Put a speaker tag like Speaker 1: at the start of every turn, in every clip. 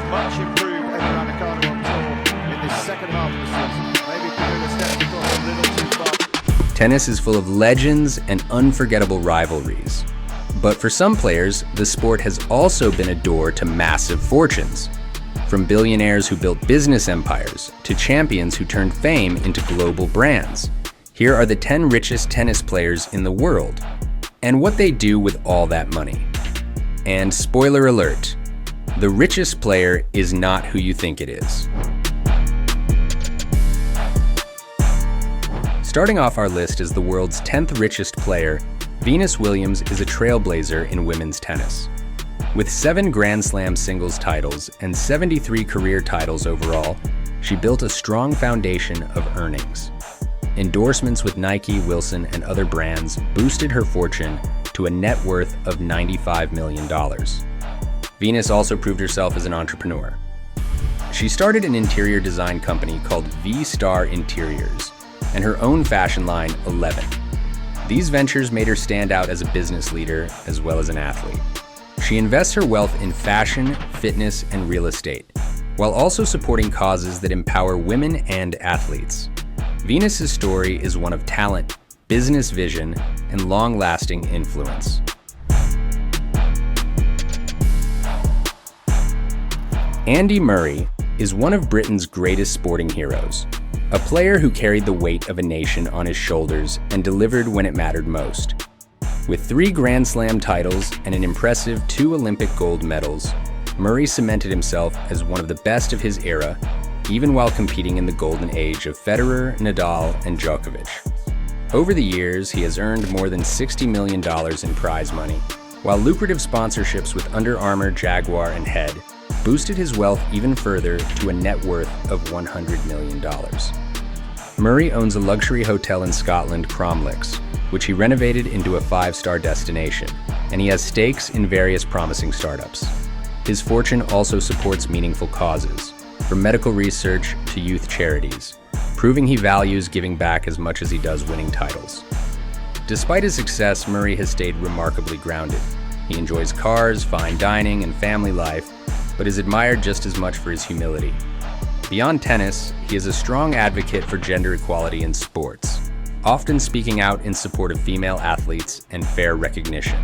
Speaker 1: much improved Emiliano Raducanu on tour in this second half of the season. Maybe Federer stepped across a little too far.
Speaker 2: Tennis is full of legends and unforgettable rivalries. But for some players, the sport has also been a door to massive fortunes. From billionaires who built business empires to champions who turned fame into global brands. Here are the 10 richest tennis players in the world, and what they do with all that money. And spoiler alert, the richest player is not who you think it is. Starting off our list is the world's 10th richest player. Venus Williams is a trailblazer in women's tennis. With 7 Grand Slam singles titles and 73 career titles overall, she built a strong foundation of earnings. Endorsements with Nike, Wilson, and other brands boosted her fortune to a net worth of $95 million. Venus also proved herself as an entrepreneur. She started an interior design company called V-Star Interiors and her own fashion line, 11. These ventures made her stand out as a business leader as well as an athlete. She invests her wealth in fashion, fitness, and real estate, while also supporting causes that empower women and athletes. Venus's story is one of talent, business vision, and long-lasting influence. Andy Murray is one of Britain's greatest sporting heroes, a player who carried the weight of a nation on his shoulders and delivered when it mattered most. With 3 Grand Slam titles and an impressive 2 Olympic gold medals, Murray cemented himself as one of the best of his era, even while competing in the golden age of Federer, Nadal, and Djokovic. Over the years, he has earned more than $60 million in prize money, while lucrative sponsorships with Under Armour, Jaguar, and Head boosted his wealth even further to a net worth of $100 million. Murray owns a luxury hotel in Scotland, Cromlix, which he renovated into a 5-star destination, and he has stakes in various promising startups. His fortune also supports meaningful causes, from medical research to youth charities, proving he values giving back as much as he does winning titles. Despite his success, Murray has stayed remarkably grounded. He enjoys cars, fine dining, and family life, but is admired just as much for his humility. Beyond tennis, he is a strong advocate for gender equality in sports, often speaking out in support of female athletes and fair recognition.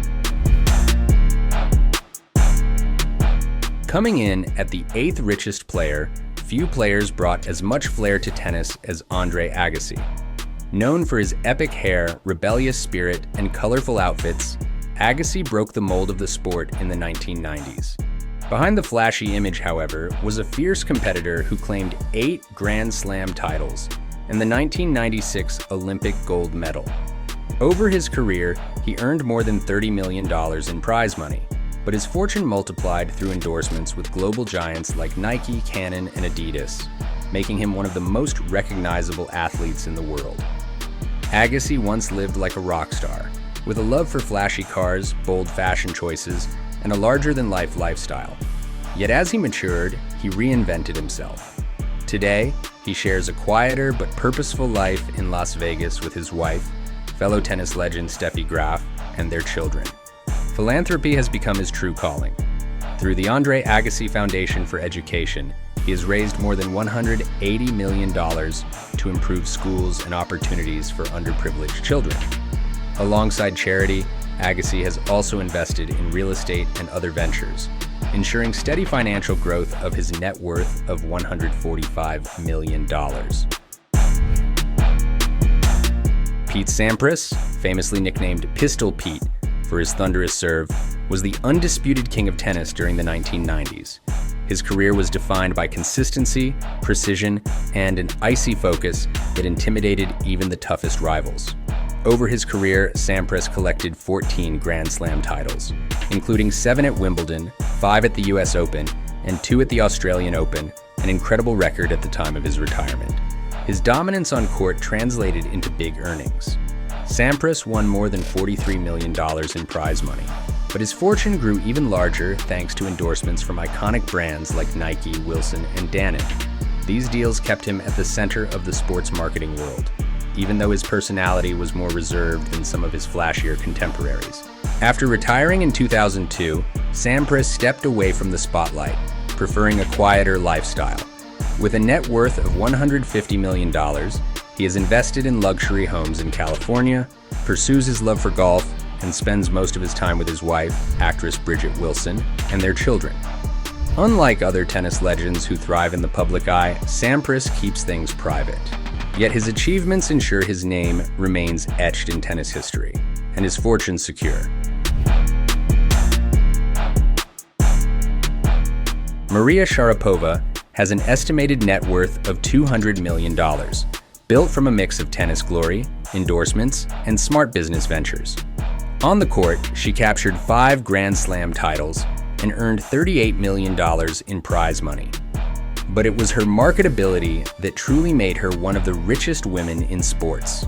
Speaker 2: Coming in at the 8th richest player, few players brought as much flair to tennis as Andre Agassi. Known for his epic hair, rebellious spirit, and colorful outfits, Agassi broke the mold of the sport in the 1990s. Behind the flashy image, however, was a fierce competitor who claimed 8 Grand Slam titles and the 1996 Olympic gold medal. Over his career, he earned more than $30 million in prize money, but his fortune multiplied through endorsements with global giants like Nike, Canon, and Adidas, making him one of the most recognizable athletes in the world. Agassi once lived like a rock star, with a love for flashy cars, bold fashion choices, and a larger-than-life lifestyle. Yet as he matured, he reinvented himself. Today, he shares a quieter but purposeful life in Las Vegas with his wife, fellow tennis legend Steffi Graf, and their children. Philanthropy has become his true calling. Through the Andre Agassi Foundation for Education, he has raised more than $180 million to improve schools and opportunities for underprivileged children. Alongside charity, Agassi has also invested in real estate and other ventures, ensuring steady financial growth of his net worth of $145 million. Pete Sampras, famously nicknamed Pistol Pete for his thunderous serve, was the undisputed king of tennis during the 1990s. His career was defined by consistency, precision, and an icy focus that intimidated even the toughest rivals. Over his career, Sampras collected 14 Grand Slam titles, including 7 at Wimbledon, 5 at the US Open, and 2 at the Australian Open, an incredible record at the time of his retirement. His dominance on court translated into big earnings. Sampras won more than $43 million in prize money, but his fortune grew even larger thanks to endorsements from iconic brands like Nike, Wilson, and Danone. These deals kept him at the center of the sports marketing world, even though his personality was more reserved than some of his flashier contemporaries. After retiring in 2002, Sampras stepped away from the spotlight, preferring a quieter lifestyle. With a net worth of $150 million, he has invested in luxury homes in California, pursues his love for golf, and spends most of his time with his wife, actress Bridget Wilson, and their children. Unlike other tennis legends who thrive in the public eye, Sampras keeps things private. Yet his achievements ensure his name remains etched in tennis history, and his fortune secure. Maria Sharapova has an estimated net worth of $200 million, built from a mix of tennis glory, endorsements, and smart business ventures. On the court, she captured 5 Grand Slam titles and earned $38 million in prize money. But it was her marketability that truly made her one of the richest women in sports.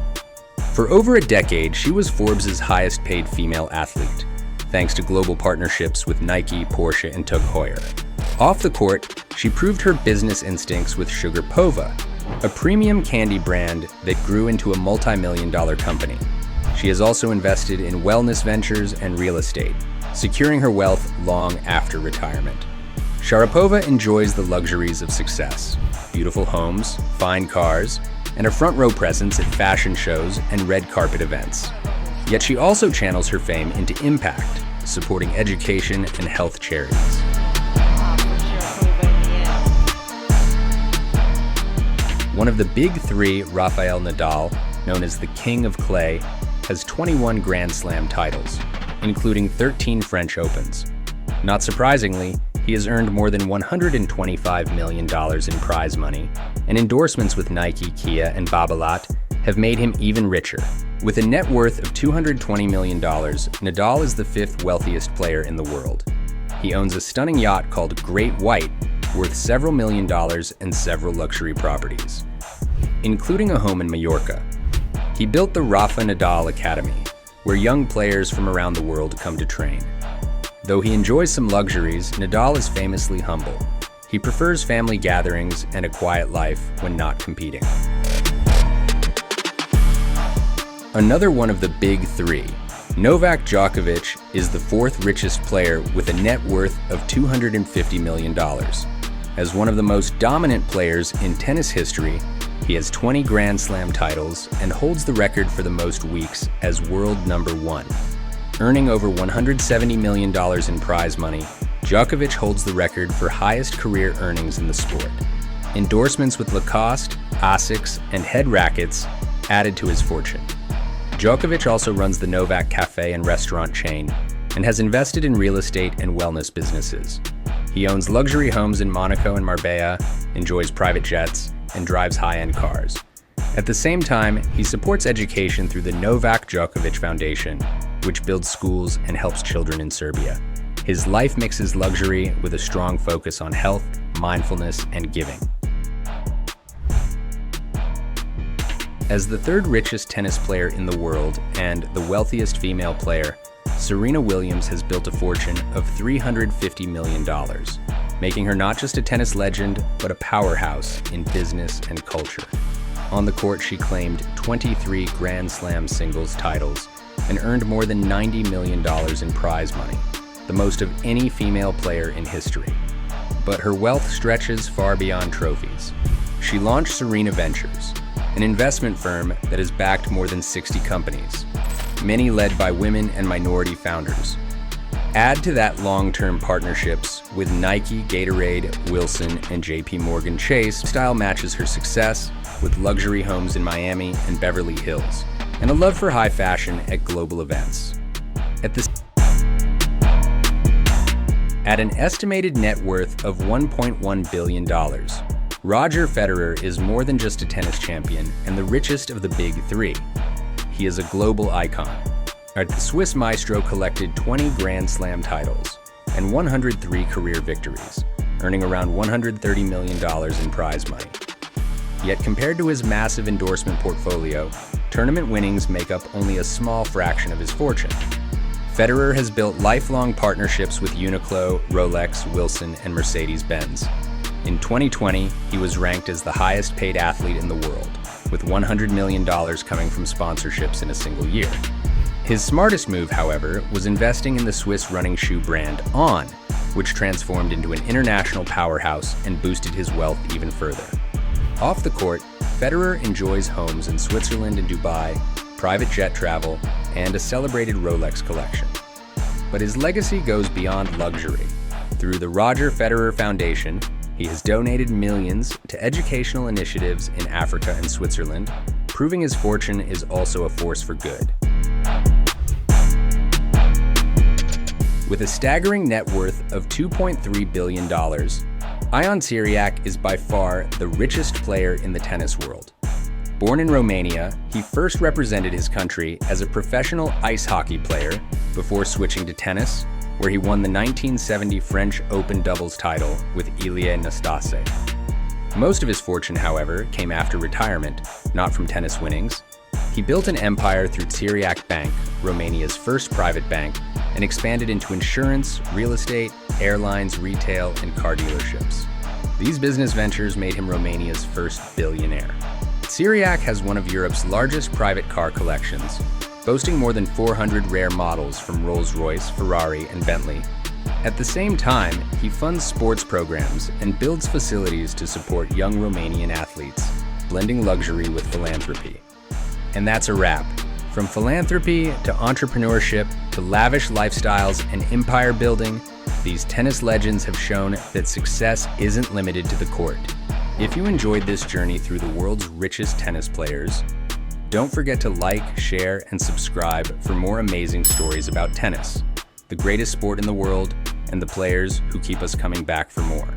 Speaker 2: For over a decade, she was Forbes' highest paid female athlete, thanks to global partnerships with Nike, Porsche, and Tug Heuer. Off the court, she proved her business instincts with Sugarpova, a premium candy brand that grew into a multi-million-dollar company. She has also invested in wellness ventures and real estate, securing her wealth long after retirement. Sharapova enjoys the luxuries of success: beautiful homes, fine cars, and a front-row presence at fashion shows and red carpet events. Yet she also channels her fame into impact, supporting education and health charities. One of the big three, Rafael Nadal, known as the King of Clay, has 21 Grand Slam titles, including 13 French Opens. Not surprisingly, he has earned more than $125 million in prize money, and endorsements with Nike, Kia, and Babolat have made him even richer. With a net worth of $220 million, Nadal is the 5th wealthiest player in the world. He owns a stunning yacht called Great White, worth several million dollars and several luxury properties, including a home in Mallorca. He built the Rafa Nadal Academy, where young players from around the world come to train. Though he enjoys some luxuries, Nadal is famously humble. He prefers family gatherings and a quiet life when not competing. Another one of the big three, Novak Djokovic, is the 4th richest player with a net worth of $250 million. As one of the most dominant players in tennis history, he has 20 Grand Slam titles and holds the record for the most weeks as world number 1. Earning over $170 million in prize money, Djokovic holds the record for highest career earnings in the sport. Endorsements with Lacoste, Asics, and Head Rackets added to his fortune. Djokovic also runs the Novak Cafe and restaurant chain and has invested in real estate and wellness businesses. He owns luxury homes in Monaco and Marbella, enjoys private jets, and drives high-end cars. At the same time, he supports education through the Novak Djokovic Foundation, which builds schools and helps children in Serbia. His life mixes luxury with a strong focus on health, mindfulness, and giving. As the 3rd richest tennis player in the world and the wealthiest female player, Serena Williams has built a fortune of $350 million, making her not just a tennis legend, but a powerhouse in business and culture. On the court, she claimed 23 Grand Slam singles titles and earned more than $90 million in prize money, the most of any female player in history. But her wealth stretches far beyond trophies. She launched Serena Ventures, an investment firm that has backed more than 60 companies, many led by women and minority founders. Add to that long-term partnerships with Nike, Gatorade, Wilson, and JP Morgan Chase. Style matches her success with luxury homes in Miami and Beverly Hills, and a love for high fashion at global events. At an estimated net worth of $1.1 billion, Roger Federer is more than just a tennis champion and the richest of the big three. He is a global icon. The Swiss maestro collected 20 Grand Slam titles and 103 career victories, earning around $130 million in prize money. Yet compared to his massive endorsement portfolio, tournament winnings make up only a small fraction of his fortune. Federer has built lifelong partnerships with Uniqlo, Rolex, Wilson, and Mercedes-Benz. In 2020, he was ranked as the highest paid athlete in the world, with $100 million coming from sponsorships in a single year. His smartest move, however, was investing in the Swiss running shoe brand On, which transformed into an international powerhouse and boosted his wealth even further. Off the court, Federer enjoys homes in Switzerland and Dubai, private jet travel, and a celebrated Rolex collection. But his legacy goes beyond luxury. Through the Roger Federer Foundation, he has donated millions to educational initiatives in Africa and Switzerland, proving his fortune is also a force for good. With a staggering net worth of $2.3 billion, Ion Siriac is by far the richest player in the tennis world. Born in Romania, he first represented his country as a professional ice hockey player before switching to tennis, where he won the 1970 French Open doubles title with Ilie Nastase. Most of his fortune, however, came after retirement, not from tennis winnings. He built an empire through Siriac Bank, Romania's first private bank, and expanded into insurance, real estate, airlines, retail, and car dealerships. These business ventures made him Romania's first billionaire. Siriac has one of Europe's largest private car collections, boasting more than 400 rare models from Rolls-Royce, Ferrari, and Bentley. At the same time, he funds sports programs and builds facilities to support young Romanian athletes, blending luxury with philanthropy. And that's a wrap. From philanthropy to entrepreneurship to lavish lifestyles and empire building, these tennis legends have shown that success isn't limited to the court. If you enjoyed this journey through the world's richest tennis players, don't forget to like, share, and subscribe for more amazing stories about tennis, the greatest sport in the world, and the players who keep us coming back for more.